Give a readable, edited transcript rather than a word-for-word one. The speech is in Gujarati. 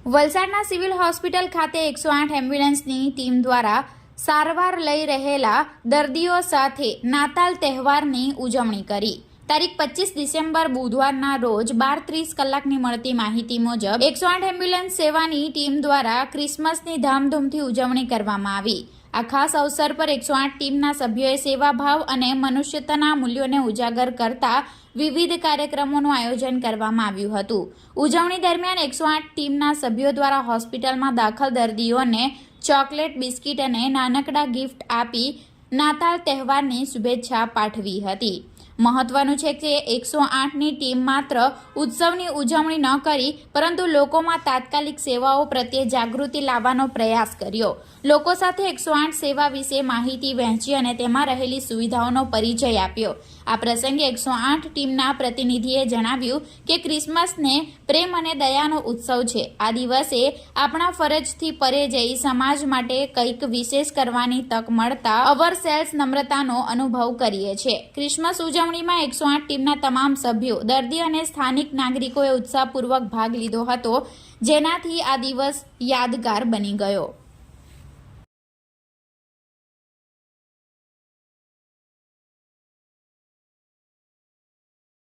વલસાડના સિવિલ હોસ્પિટલ ખાતે 108 એમ્બ્યુલન્સની ટીમ દ્વારા સારવાર લઈ રહેલા દર્દીઓ સાથે નાતાલ તહેવારની ઉજવણી કરી। તારીખ 25 ડિસેમ્બર બુધવારના રોજ 12:30 કલાકની મળતી માહિતી મુજબ 108 એમ્બ્યુલન્સ સેવાની ટીમ દ્વારા ક્રિસમસની ધામધૂમથી ઉજવણી કરવામાં આવી। આ ખાસ અવસર પર 108 ટીમના સભ્યોએ સેવાભાવ અને મનુષ્યતાના મૂલ્યોને ઉજાગર કરતા વિવિધ કાર્યક્રમોનું આયોજન કરવામાં આવ્યું હતું। ઉજવણી દરમિયાન 108 ટીમના સભ્યો દ્વારા હોસ્પિટલમાં દાખલ દર્દીઓને ચોકલેટ, બિસ્કિટ અને નાનકડા ગિફ્ટ આપી નાતાલ તહેવારની શુભેચ્છા પાઠવી હતી। મહત્વનું છે કે 108ની ટીમ માત્ર ઉત્સવની ઉજવણી ન કરી પરંતુ લોકોમાં તાત્કાલિક સેવાઓ પ્રત્યે જાગૃતિ લાવવાનો પ્રયાસ કર્યો। લોકો સાથે 108 સેવા વિશે માહિતી વહેંચી અને તેમાં રહેલી સુવિધાઓનો પરિચય આપ્યો। આ પ્રસંગે 108 ટીમના પ્રતિનિધિએ જણાવ્યું કે ક્રિસમસને પ્રેમ અને દયાનો ઉત્સવ છે। આ દિવસે આપણા ફરજથી પરે જઈ સમાજ માટે કંઈક વિશેષ કરવાની તક મળતા અવરસેલ્સ નમ્રતાનો અનુભવ કરીએ છીએ। ક્રિસમસ ઉજવણીમાં 108 ટીમના તમામ સભ્યો, દર્દી અને સ્થાનિક નાગરિકોએ ઉત્સાહપૂર્વક ભાગ લીધો હતો, જેનાથી આ દિવસ યાદગાર બની ગયો।